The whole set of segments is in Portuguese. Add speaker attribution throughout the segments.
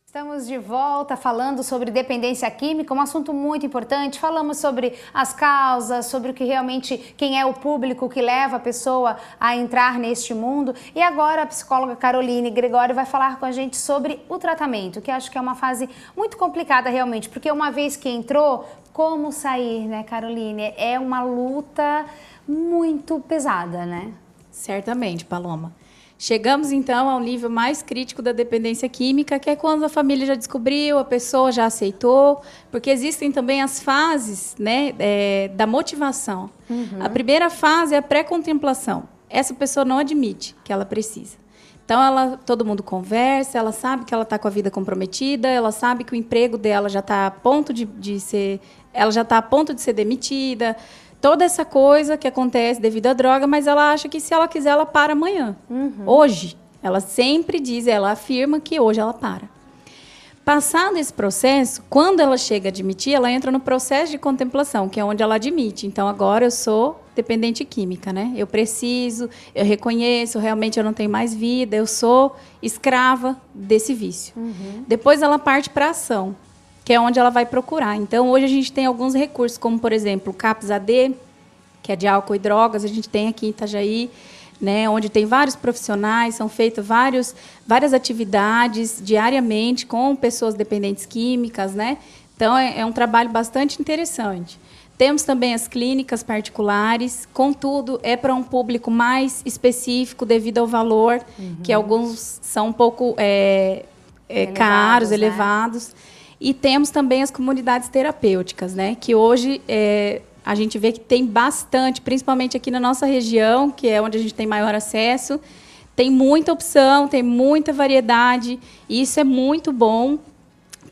Speaker 1: Estamos de volta falando sobre dependência química, um assunto muito importante. Falamos sobre as causas, sobre o que realmente, quem é o público que leva a pessoa a entrar neste mundo. E agora a psicóloga Caroline Gregório vai falar com a gente sobre o tratamento, que acho que é uma fase muito complicada realmente, porque uma vez que entrou, como sair, né, Caroline? É uma luta muito pesada, né?
Speaker 2: Certamente, Paloma. Chegamos, então, ao nível mais crítico da dependência química, que é quando a família já descobriu, a pessoa já aceitou, porque existem também as fases, né, da motivação. A primeira fase é a pré-contemplação. Essa pessoa não admite que ela precisa. Então, todo mundo conversa, ela sabe que ela está com a vida comprometida, ela sabe que o emprego dela já está a ponto de ser... Ela já está a ponto de ser demitida, toda essa coisa que acontece devido à droga, mas ela acha que se ela quiser, ela para amanhã. Hoje, ela sempre diz, ela afirma que hoje ela para. Passado esse processo, quando ela chega a admitir, ela entra no processo de contemplação, que é onde ela admite. Então, agora eu sou dependente química, né? Eu preciso, eu reconheço, realmente eu não tenho mais vida, eu sou escrava desse vício. Depois ela parte para a ação, que é onde ela vai procurar. Então, hoje a gente tem alguns recursos, como, por exemplo, o CAPS-AD, que é de álcool e drogas, a gente tem aqui em Itajaí, né, onde tem vários profissionais, são feitas várias atividades diariamente com pessoas dependentes químicas, né? Então, é um trabalho bastante interessante. Temos também as clínicas particulares, contudo, é para um público mais específico devido ao valor, que alguns são um pouco caros, elevados. E temos também as comunidades terapêuticas, né? Que hoje a gente vê que tem bastante, principalmente aqui na nossa região, que é onde a gente tem maior acesso. Tem muita opção, tem muita variedade, e isso é muito bom,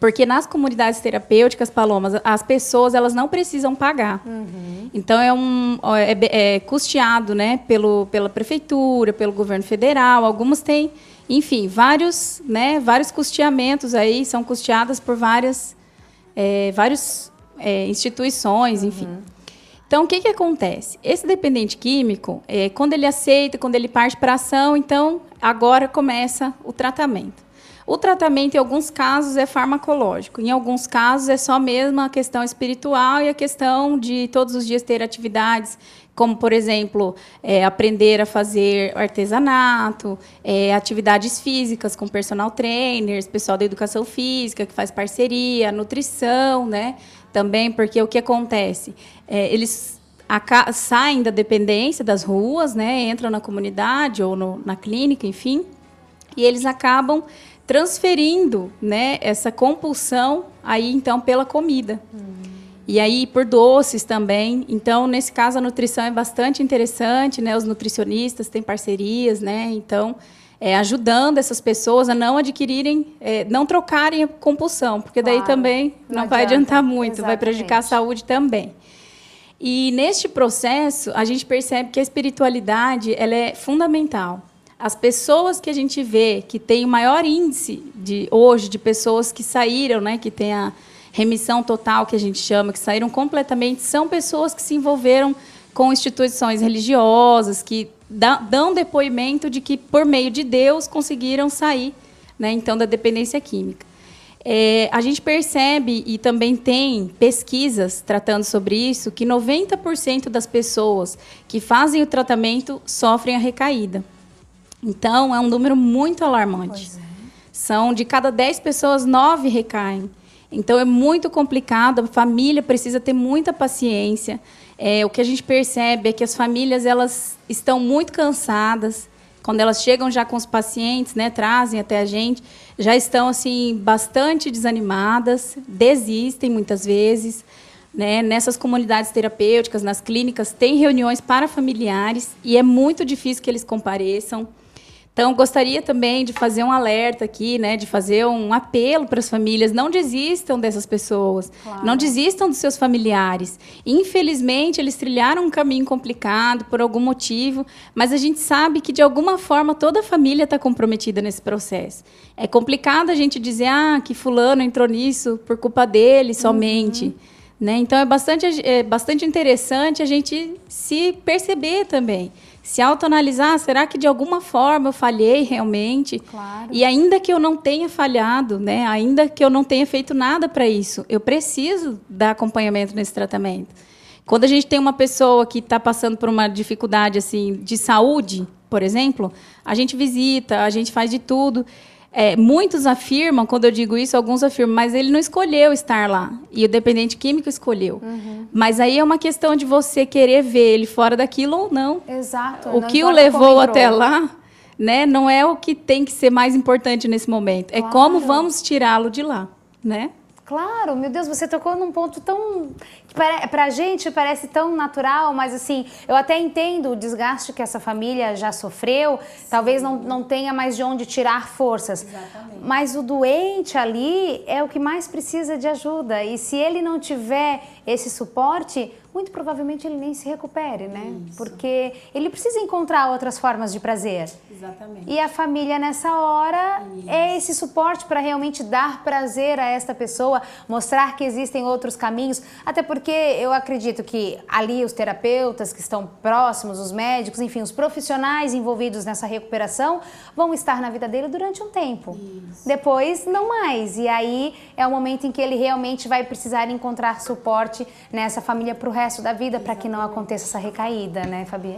Speaker 2: porque nas comunidades terapêuticas, Palomas, as pessoas elas não precisam pagar. Então, é custeado, né, pela prefeitura, pelo governo federal. Algumas têm... Enfim, vários custeamentos aí são custeadas por várias instituições, enfim. Então, o que acontece? Esse dependente químico, quando ele aceita, quando ele parte para a ação, então, agora começa o tratamento. O tratamento, em alguns casos, é farmacológico. Em alguns casos, é só mesmo a questão espiritual e a questão de todos os dias ter atividades, como, por exemplo, aprender a fazer artesanato, atividades físicas com personal trainers, pessoal da educação física que faz parceria, nutrição, né? Também, porque o que acontece? Eles saem da dependência das ruas, né? Entram na comunidade ou na clínica, enfim, e eles acabam transferindo, né, essa compulsão aí, então, pela comida. E aí, por doces também. Então, nesse caso, a nutrição é bastante interessante, né? Os nutricionistas têm parcerias, né? Então, ajudando essas pessoas a não adquirirem, não trocarem a compulsão, porque daí também não vai adiantar muito, vai prejudicar a saúde também. E, neste processo, a gente percebe que a espiritualidade ela é fundamental. As pessoas que a gente vê que tem o maior índice hoje de pessoas que saíram, né? Que tem a remissão total, que a gente chama, que saíram completamente, são pessoas que se envolveram com instituições religiosas, que dão depoimento de que, por meio de Deus, conseguiram sair, né, então, da dependência química. A gente percebe, e também tem pesquisas tratando sobre isso, que 90% das pessoas que fazem o tratamento sofrem a recaída. Então, é um número muito alarmante. São, de cada 10 pessoas, 9 recaem. Então, é muito complicado, a família precisa ter muita paciência. O que a gente percebe é que as famílias elas estão muito cansadas. Quando elas chegam já com os pacientes, né, trazem até a gente, já estão assim, bastante desanimadas, desistem muitas vezes. Né? Nessas comunidades terapêuticas, nas clínicas, tem reuniões para familiares e é muito difícil que eles compareçam. Então, gostaria também de fazer um alerta aqui, né, de fazer um apelo para as famílias. Não desistam dessas pessoas, não desistam dos seus familiares. Infelizmente, eles trilharam um caminho complicado por algum motivo, mas a gente sabe que, de alguma forma, toda a família está comprometida nesse processo. É complicado a gente dizer que fulano entrou nisso por culpa dele somente. Né? Então, é bastante interessante a gente se perceber também. Se autoanalisar, será que de alguma forma eu falhei realmente?
Speaker 1: Claro.
Speaker 2: E ainda que eu não tenha falhado, né? Ainda que eu não tenha feito nada para isso, eu preciso dar acompanhamento nesse tratamento. Quando a gente tem uma pessoa que está passando por uma dificuldade assim, de saúde, por exemplo, a gente visita, a gente faz de tudo. Muitos afirmam, quando eu digo isso, alguns afirmam, mas ele não escolheu estar lá. E o dependente químico escolheu. Mas aí é uma questão de você querer ver ele fora daquilo ou não.
Speaker 1: Exato.
Speaker 2: O que o levou até lá, né, não é o que tem que ser mais importante nesse momento. É como vamos tirá-lo de lá, né?
Speaker 1: Claro, meu Deus, você tocou num ponto tão... Pra gente parece tão natural, mas assim, eu até entendo o desgaste que essa família já sofreu, talvez não tenha mais de onde tirar forças.
Speaker 2: Exatamente.
Speaker 1: Mas o doente ali é o que mais precisa de ajuda, e se ele não tiver esse suporte, muito provavelmente ele nem se recupere, né?
Speaker 2: Isso.
Speaker 1: Porque ele precisa encontrar outras formas de prazer.
Speaker 2: Exatamente.
Speaker 1: E a família, nessa hora, é esse suporte para realmente dar prazer a esta pessoa, mostrar que existem outros caminhos. Até porque eu acredito que ali os terapeutas que estão próximos, os médicos, enfim, os profissionais envolvidos nessa recuperação vão estar na vida dele durante um tempo.
Speaker 2: Isso.
Speaker 1: Depois, não mais. E aí é o momento em que ele realmente vai precisar encontrar suporte nessa família para o resto da vida, para que não aconteça essa recaída, né, Fabi?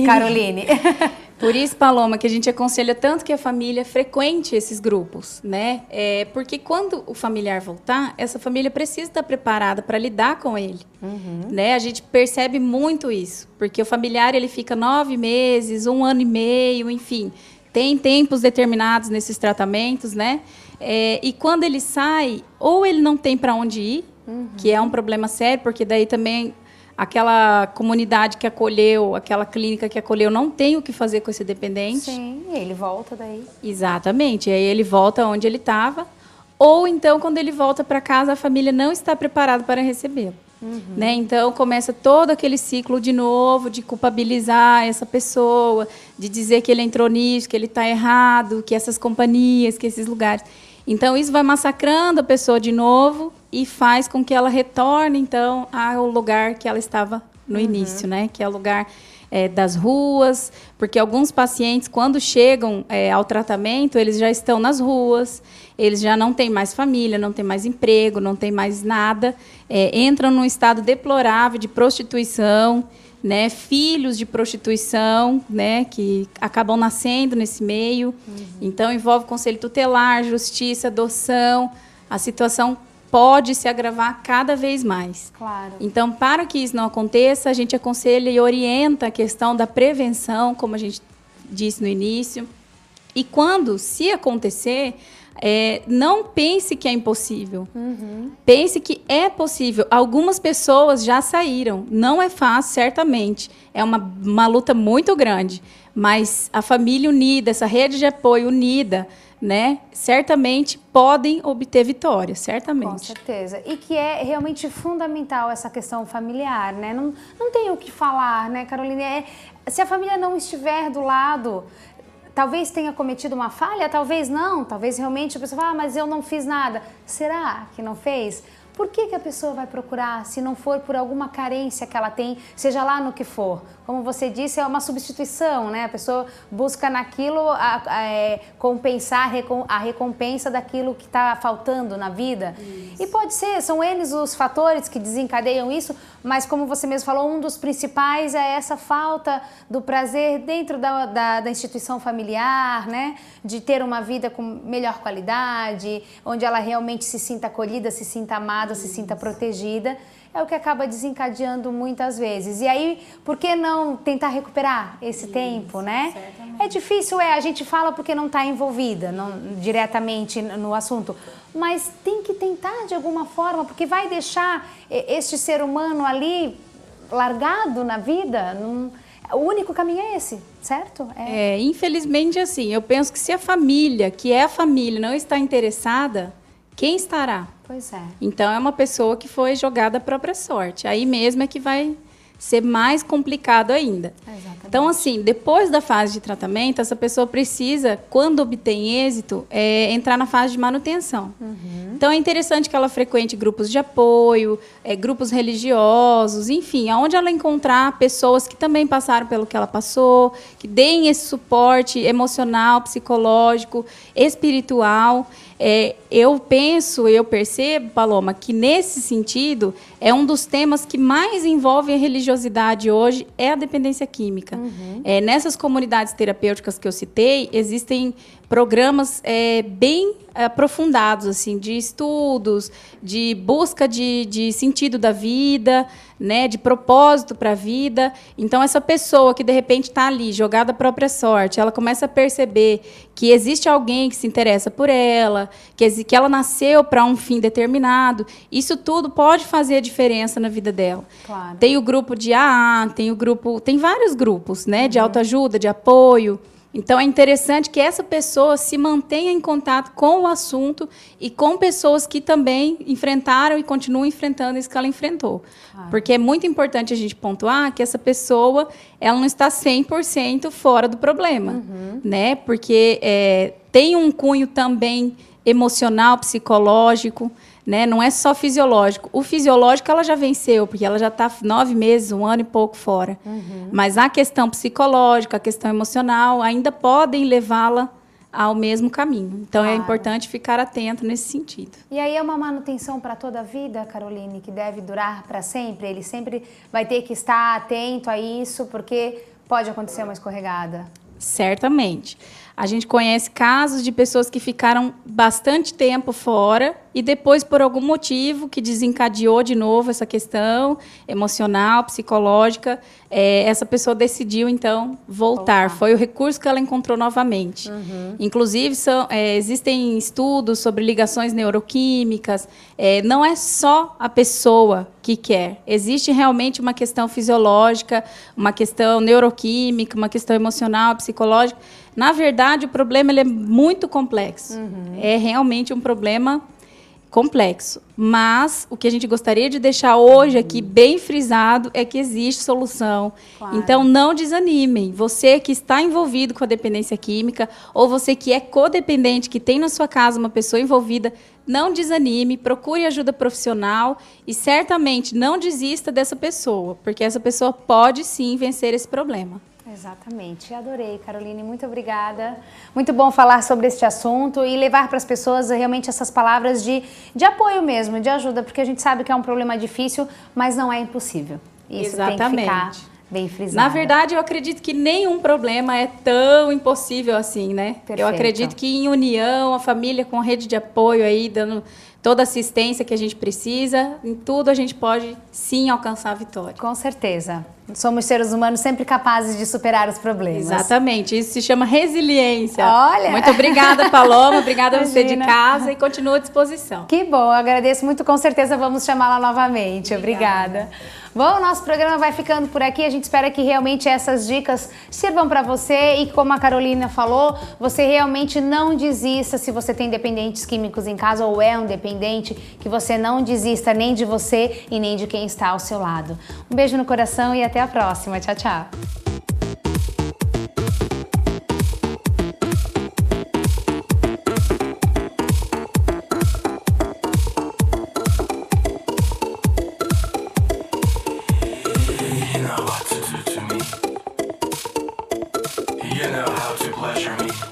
Speaker 1: Caroline.
Speaker 2: Por isso, Paloma, que a gente aconselha tanto que a família frequente esses grupos, né? Porque quando o familiar voltar, essa família precisa estar preparada para lidar com ele, né? A gente percebe muito isso, porque o familiar ele fica 9 meses, 1 ano e meio, enfim, tem tempos determinados nesses tratamentos, né? E quando ele sai, ou ele não tem para onde ir, que é um problema sério, porque daí também aquela comunidade que acolheu, aquela clínica que acolheu, não tem o que fazer com esse dependente.
Speaker 1: Sim, e ele volta daí.
Speaker 2: Exatamente, aí ele volta onde ele estava, ou então, quando ele volta para casa, a família não está preparada para recebê-lo. Né? Então, começa todo aquele ciclo de novo, de culpabilizar essa pessoa, de dizer que ele entrou nisso, que ele está errado, que essas companhias, que esses lugares... Então, isso vai massacrando a pessoa de novo e faz com que ela retorne, então, ao lugar que ela estava no início, né? Que é o lugar das ruas, porque alguns pacientes, quando chegam ao tratamento, eles já estão nas ruas, eles já não têm mais família, não têm mais emprego, não têm mais nada, entram num estado deplorável de prostituição, né, filhos de prostituição, né, que acabam nascendo nesse meio. Então, envolve conselho tutelar, justiça, adoção. A situação pode se agravar cada vez mais.
Speaker 1: Claro.
Speaker 2: Então, para que isso não aconteça, a gente aconselha e orienta a questão da prevenção, como a gente disse no início. E quando, se acontecer... não pense que é impossível. Pense que é possível. Algumas pessoas já saíram. Não é fácil, certamente. É uma luta muito grande. Mas a família unida, essa rede de apoio unida, né, certamente podem obter vitória, certamente.
Speaker 1: Com certeza. E que é realmente fundamental essa questão familiar, né? Não tem o que falar, né, Caroline? Se a família não estiver do lado... Talvez tenha cometido uma falha, talvez não. Talvez realmente a pessoa fala, mas eu não fiz nada. Será que não fez? Por que a pessoa vai procurar se não for por alguma carência que ela tem, seja lá no que for? Como você disse, é uma substituição, né? A pessoa busca naquilo compensar a recompensa daquilo que está faltando na vida. Isso. E pode ser, são eles os fatores que desencadeiam isso, mas como você mesmo falou, um dos principais é essa falta do prazer dentro da instituição familiar, né? De ter uma vida com melhor qualidade, onde ela realmente se sinta acolhida, se sinta amada, se sinta protegida. É o que acaba desencadeando muitas vezes. E aí, por que não tentar recuperar esse tempo, né? Certamente. É difícil, a gente fala porque não está envolvida diretamente no assunto, mas tem que tentar de alguma forma, porque vai deixar este ser humano ali largado na vida. O único caminho é esse, certo?
Speaker 2: Infelizmente, assim, eu penso que se a família, que é a família, não está interessada, quem estará?
Speaker 1: Pois é.
Speaker 2: Então, é uma pessoa que foi jogada à própria sorte. Aí mesmo é que vai ser mais complicado ainda.
Speaker 1: Exatamente.
Speaker 2: Então, assim, depois da fase de tratamento, essa pessoa precisa, quando obtém êxito, entrar na fase de manutenção. Então, é interessante que ela frequente grupos de apoio, grupos religiosos, enfim, onde ela encontrar pessoas que também passaram pelo que ela passou, que deem esse suporte emocional, psicológico, espiritual. Eu percebo, Paloma, que nesse sentido é um dos temas que mais envolve a religiosidade hoje, é a dependência química. Nessas comunidades terapêuticas que eu citei, existem programas bem aprofundados, assim, de estudos, de busca de sentido da vida, né, de propósito para a vida. Então, essa pessoa que, de repente, está ali, jogada à própria sorte, ela começa a perceber que existe alguém que se interessa por ela, que ela nasceu para um fim determinado. Isso tudo pode fazer a diferença na vida dela.
Speaker 1: Claro.
Speaker 2: Tem o grupo de AA, tem vários grupos, né, de autoajuda, de apoio. Então, é interessante que essa pessoa se mantenha em contato com o assunto e com pessoas que também enfrentaram e continuam enfrentando isso que ela enfrentou. Porque é muito importante a gente pontuar que essa pessoa ela não está 100% fora do problema, né? Porque tem um cunho também emocional, psicológico, né? Não é só fisiológico. O fisiológico ela já venceu, porque ela já está 9 meses, 1 ano e pouco fora. Mas a questão psicológica, a questão emocional, ainda podem levá-la ao mesmo caminho. Então, é importante ficar atento nesse sentido.
Speaker 1: E aí é uma manutenção para toda a vida, Caroline, que deve durar para sempre? Ele sempre vai ter que estar atento a isso, porque pode acontecer uma escorregada?
Speaker 2: Certamente. A gente conhece casos de pessoas que ficaram bastante tempo fora e depois, por algum motivo que desencadeou de novo essa questão emocional, psicológica, essa pessoa decidiu, então, voltar. Foi o recurso que ela encontrou novamente. Inclusive, existem estudos sobre ligações neuroquímicas. Não é só a pessoa que quer. Existe realmente uma questão fisiológica, uma questão neuroquímica, uma questão emocional, psicológica. Na verdade, o problema ele é muito complexo. É realmente um problema complexo. Mas o que a gente gostaria de deixar hoje aqui bem frisado é que existe solução. Claro. Então, não desanimem. Você que está envolvido com a dependência química ou você que é codependente, que tem na sua casa uma pessoa envolvida, não desanime, procure ajuda profissional e certamente não desista dessa pessoa, porque essa pessoa pode sim vencer esse problema.
Speaker 1: Exatamente. Adorei, Caroline. Muito obrigada. Muito bom falar sobre este assunto e levar para as pessoas realmente essas palavras de apoio mesmo, de ajuda, porque a gente sabe que é um problema difícil, mas não é impossível. Isso tem que ficar bem frisado.
Speaker 2: Na verdade, eu acredito que nenhum problema é tão impossível assim, né?
Speaker 1: Perfeito.
Speaker 2: Eu acredito que em união, a família com rede de apoio aí, dando toda a assistência que a gente precisa, em tudo a gente pode sim alcançar a vitória.
Speaker 1: Com certeza. Somos seres humanos sempre capazes de superar os problemas.
Speaker 2: Exatamente. Isso se chama resiliência.
Speaker 1: Olha!
Speaker 2: Muito obrigada, Paloma. Obrigada a você de casa e continua à disposição.
Speaker 1: Que bom. Agradeço muito. Com certeza vamos chamá-la novamente. Obrigada. Bom, o nosso programa vai ficando por aqui. A gente espera que realmente essas dicas sirvam para você e, como a Carolina falou, você realmente não desista se você tem dependentes químicos em casa ou é um dependente, que você não desista nem de você e nem de quem está ao seu lado. Um beijo no coração e até a próxima. Tchau, tchau.
Speaker 3: You know how to pleasure me.